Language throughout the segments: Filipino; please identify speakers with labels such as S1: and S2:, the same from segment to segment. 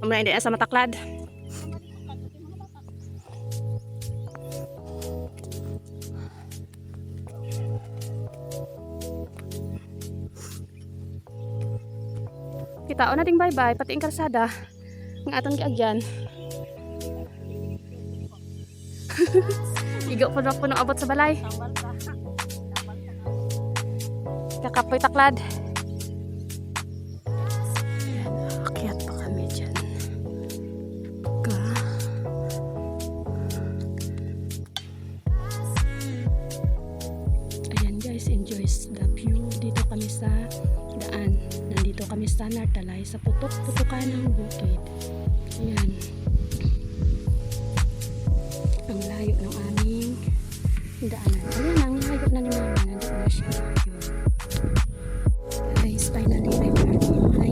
S1: Umay hindi na sa mataklad. Kita o na ding bye-bye pati ang karsada ng atong giagyan. Igo po na puno abot sa balay. Kakapoy taklad. Akyat pa kami dyan. Ayan guys, enjoy the view. Dito kami sa daan. Nandito kami sa Nartalay sa putok-putukan ng bukid. Ayan. Ang layo ng aming daanan. Ayan, ang layo na ni Mama. Nandito na siya. Guys, finally, I'm earning my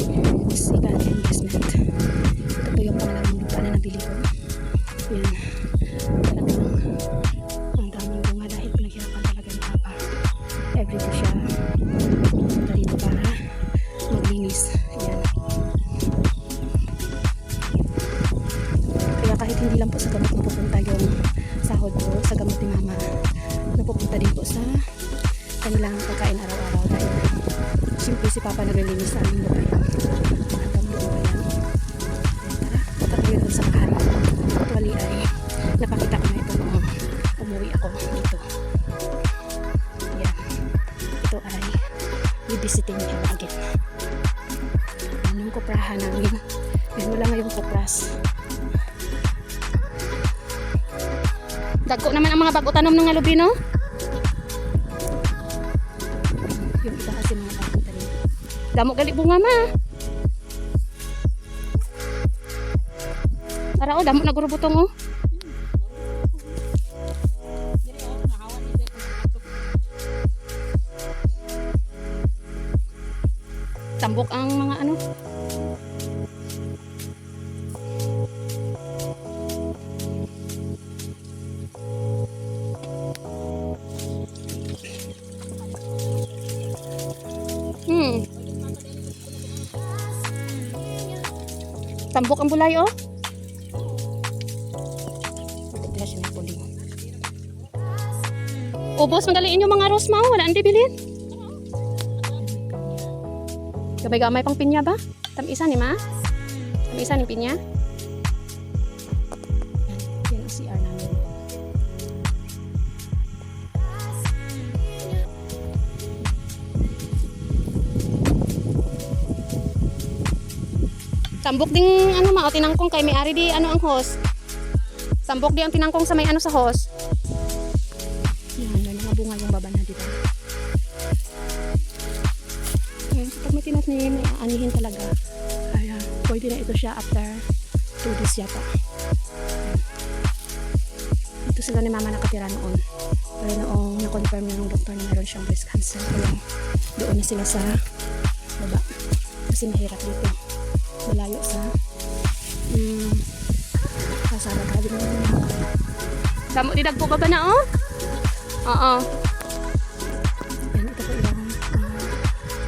S1: second investment. Ito po yung pangalawang lupa na nabili ko. Ayan. Talagang ang daming bunga dahil pinaghirapan talaga ng papa. Every day siya pupunta dito para maglinis. Ayan. Kaya kahit hindi lang po sa gamot napupunta yung sahod ko, sa gamot ni Mama, napupunta din po sa kanilang pagkain araw-araw dahil siyempre si Papa naglilinis sa aming lugar. Hanggang doon pa yan. Tara, patapuyo doon sa bahay. Actually ay napakita ko na ito noong umuwi ako dito. Ayan. Ito ay i-visiting him again. Yan yung kuprahan namin. Yan wala ngayong kupras. Dagko naman ang mga bago tanom ng alubino. Yung iba kasi mga bagong tanim. Damo gali bunga ma. Para o damo nagurubutong o. Tambok ang mga ano. Tambok ang bulay oh. Ubos madaliin yung mga rose mo, wala hindi bilhin. Gamay-gamay pang pinya ba? Tamisa ni ma? Tamisa ni pinya? Yan ang CR namin. Sambok ding ano ma, o tinangkong kay may-ari di ano ang hose. Sambok di ang tinangkong sa may ano sa hose. Yan, may mga bunga yung baba na dito. Yan, so pag may tinatnim, may aanihin talaga. Kaya, pwede na ito siya after 2 days yata. Yan. Ito sila ni Mama nakatira noon. Pero noong na-confirm na ng doktor na meron siyang breast cancer. Kaya, doon na sila sa baba. Kasi mahirap dito. Malayo sa kasama ka din naman. Damo di dagpo baba na oh. Oo. Yan ito po ilang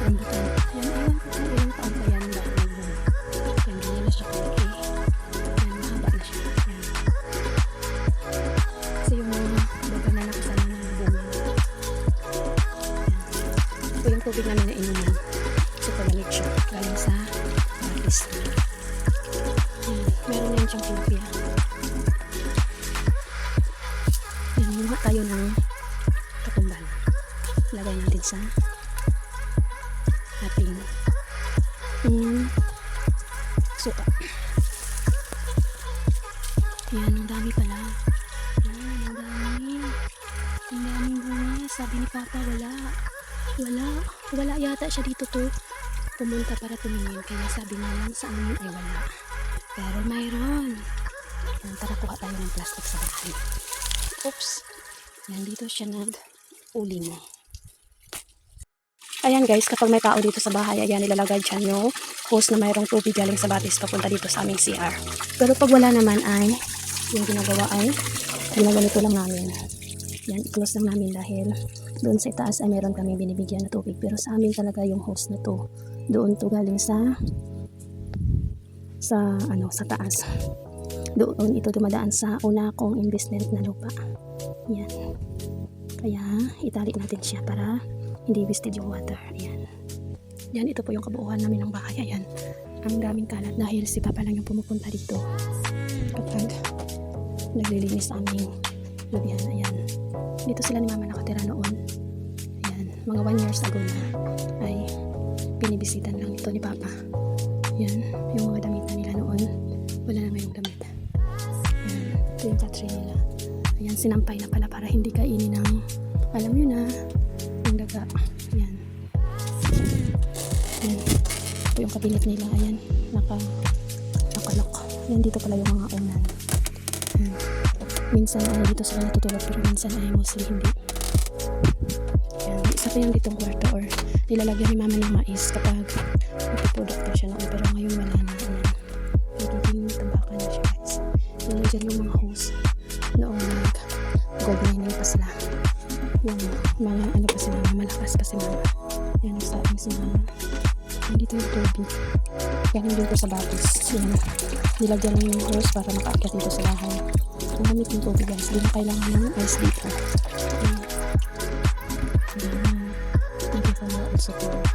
S1: rambutan. Yan ewan ko kung ilang taon pa yan dahil yan ganyan na siya kalaki. Yan mahaba na siya. Yan. Kasi yung baba na nakasama ng bunga. Yan. Ito yung tubig namin na inuman. Super lamig siya. Galing sa Batis. Meron yan siyang tilapia. Lumuha tayo ng katumbal. Lagay natin sa ating suka. Yan, ang dami pala. Yan, ang dami. Ang daming bunga. Sabi ni Papa, wala yata siya dito to. Pumunta para tumingin. Kaya sabi naman sa amin ay wala. Pero mayroon. Yan, tara kuha tayo ng plastic sa bahay. Oops. Yan, dito siya nag-uli mo. Ayan guys, kapag may tao dito sa bahay, ayan nilalagay dyan yung hose na mayroong tubig galing sa batis papunta dito sa aming CR. Pero pag wala naman ay, yung ginagawa ay, ginaganito lang namin. Yan, i-close lang namin dahil Doon sa itaas ay meron kami binibigyan na tubig. Pero sa amin talaga yung hose na to. Doon to galing sa taas. Doon ito dumadaan sa una kong investment na lupa. Yan. Kaya itali natin siya para hindi wasted yung water. Ayan. Yan, ito po yung kabuuan namin ng bahay. Ayan. Ang daming kalat dahil si Papa lang yung pumupunta dito kapag naglilinis sa aming lubihan. Ayan. Dito sila ni Mama nakatira noon. Ayan. Mga 1 years ago na ay binibisitan lang ito ni Papa. Ayan. Yung mga damit na nila noon. Wala na ngayong damit. Ayan. Ito yung katri nila. Ayan. Sinampay na pala para hindi kainin ng, alam nyo na, yung daga. Ayan. Ayan. Ito yung kabinet nila. Ayan. Nakalok. Ayan. Dito pala yung mga unan. Ayan. Minsan ay dito sila natutulog pero minsan ay mostly hindi. Ayan. Isa pa yung ditong kwarto or nilalagyan ni Mama ng mais kapag nagpo-product siya noon pero ngayon wala na. Ayan. Nagiging tambakan na siya guys. Ayan dyan yung mga hose noong gold mining pa sila. Yung mga ano pa si Mama, malakas pa si Mama. Yan yung sa ating si Mama. Ayan dito yung tubig. Galing dito sa batis. Yan. Nilagyan lang yung hose para makaakyat dito sa bahay. Ang gamit yung tubig guys. Hindi na kailangan ng ice dito. Ayan. Thank you for more support.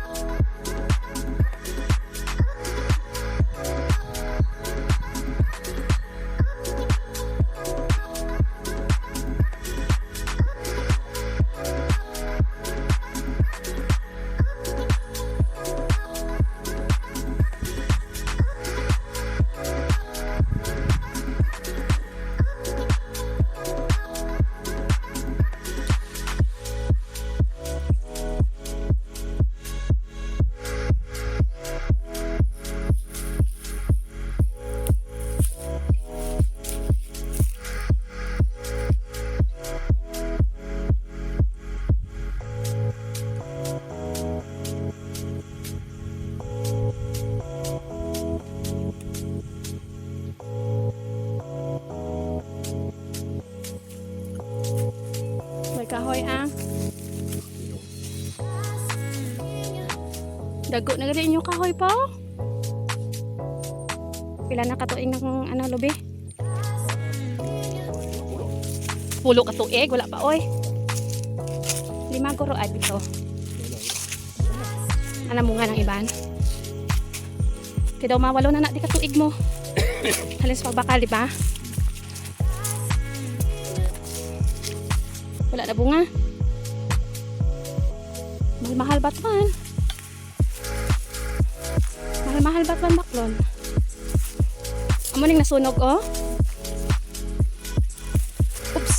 S1: Kahoy dago na gani inyo kahoy pa pila na katuig ng lubi pulo katuig wala pa oy 5 guro ay dito mo nga ng iban kaya daw mawalo na di katuig mo halos pagbakal di ba wala na bunga. Mahal batman. Mahal batman baklon. Amo ning nasunog oh. Oops.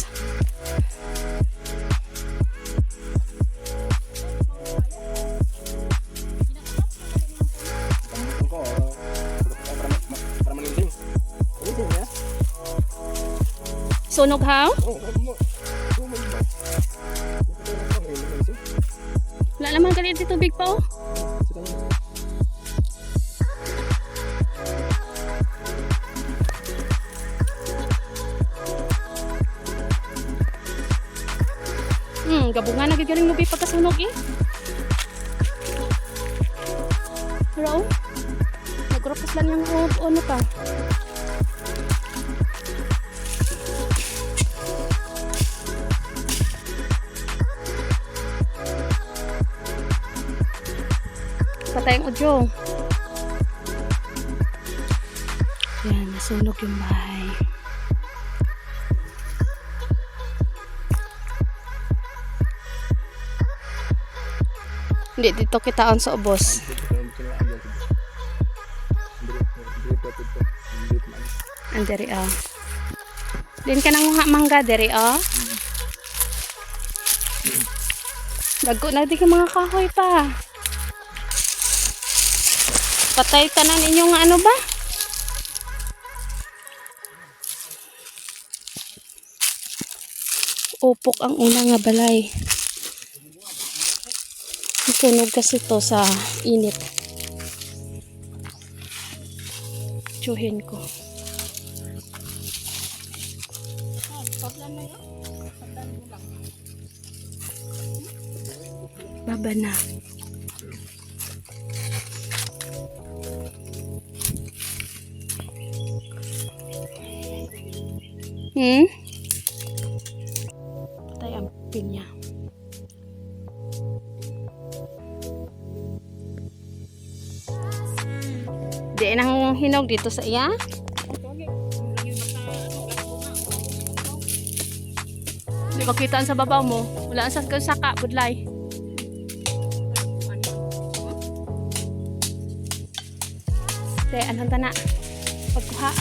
S1: Sunog ha? Wala naman kalit dito tubig pa oh. Gabungan na galing lubi pagkasunog eh. Pero nagropos lang yung ano pa. Patay ang audio. Yan, nasunog yung bahay. Hindi, dito kitaon sa ubos. Andiri ah. Din ka nang mangga, diri ah. Dago na di ka mga kahoy pa. Patay tanan inyong ano ba? Upok ang una nga balay. Sunog kasi to sa init. Tsuhin ko. Paglan na yun. Paglan mo lang. Baba na. Patay ang pinya. Di nang hinog dito sa iya. Di makitaan sa babaw mo. Wala sa saka, budlay. Te, anong tana? Pagkuha.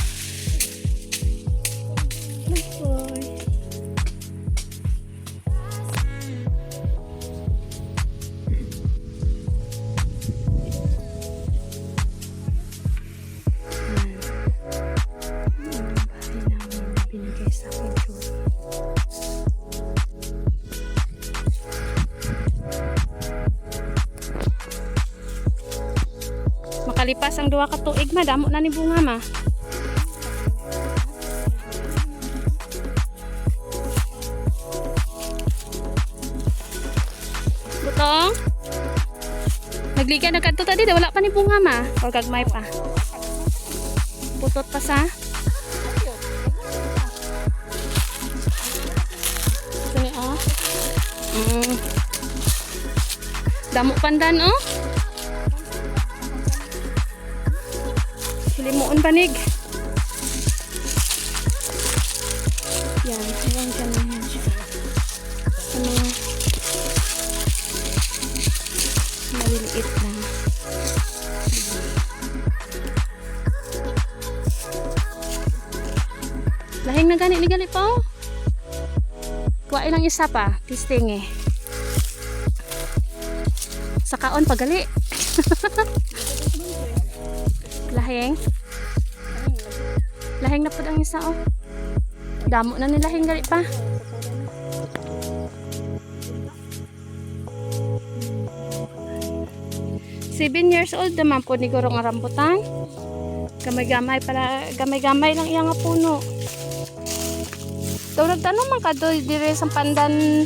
S1: Boy. Binigay sa akin yun. Makalipas ang 2 ka tuig, madamo na ni bunga ma. Butong. Nagliga na kadto tadi, wala pa ni bunga ma. O gagmay pa. Putot pa sa. Sini oh. Damo pandan oh. Limuon panig. Yan, hanggang dyan na yan siya. Sa mga maliliit lang. Lahing na gani, ligali pa oh. Kuha ilang isa pa, tisting eh. Sa kaon pagali. Lahing. Lahing na po ang isa oh. Damo na ni lahing gali pa. Seven years old naman po ni Gurong rambutan. Gamay-gamay para gamay-gamay lang iya nga puno. Daw nagtanong man kadoy dire sa pandan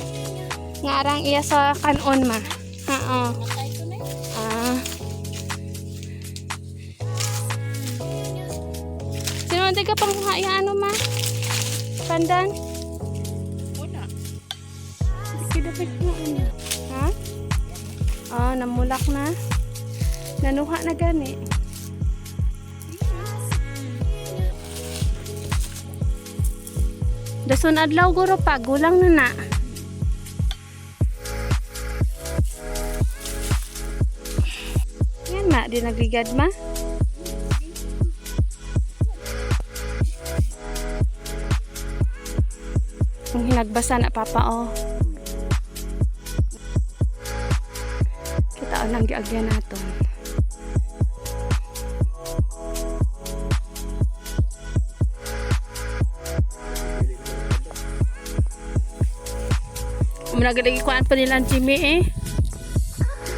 S1: nga arang iya sa kanon ma. Oo. Hindi ka pang ano ma? Pandan? Wala. Dapat mo ano? Ha? Ah, namulak na. Nanuha na gani. Dason adlaw guro pa, gulang na na. Yan ma, di nagligad ma. Ang hinagbasa na papa oh. Kita ang giagyan naton. Nagalagi kuan pa nila Jimmy eh.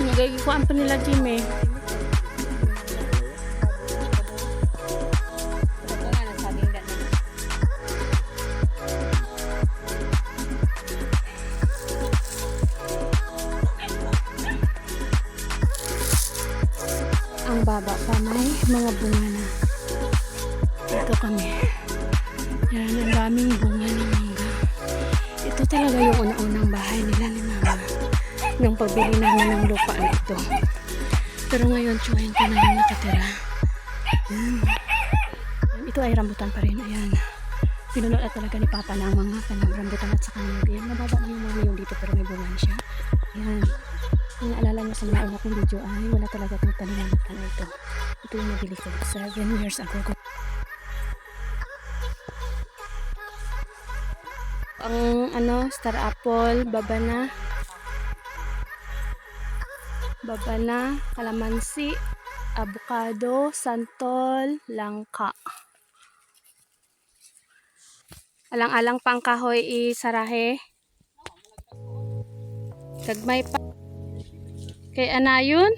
S1: Nagalagi kuan pa nila Jimmy. Ang baba pa may mga bunga na. Ito kami. Yan, ang daming bunga ng mangga. Ito talaga yung una-unang bahay nila ni mama. Nung pagbili namin ng lupa na ito. Pero ngayon, 20 na yung nakatira. Yan. Ito ay rambutan pa rin. Ayan. Pinunod at talaga ni papa ng mga kanyang rambutan at sa kanyang. Ayan, mababa na yung mga yung dito pero may bunga siya. Ayan. Kung naalala nyo sa mga una kong video ay wala talaga itong tanilamutan na ito. Ito yung nabili ko 7 years ago. Ang ano, star apple, babana, kalamansi, avocado, santol, langka. Alang-alang pang kahoy isarahe. Gagmay pa. Kay anayon?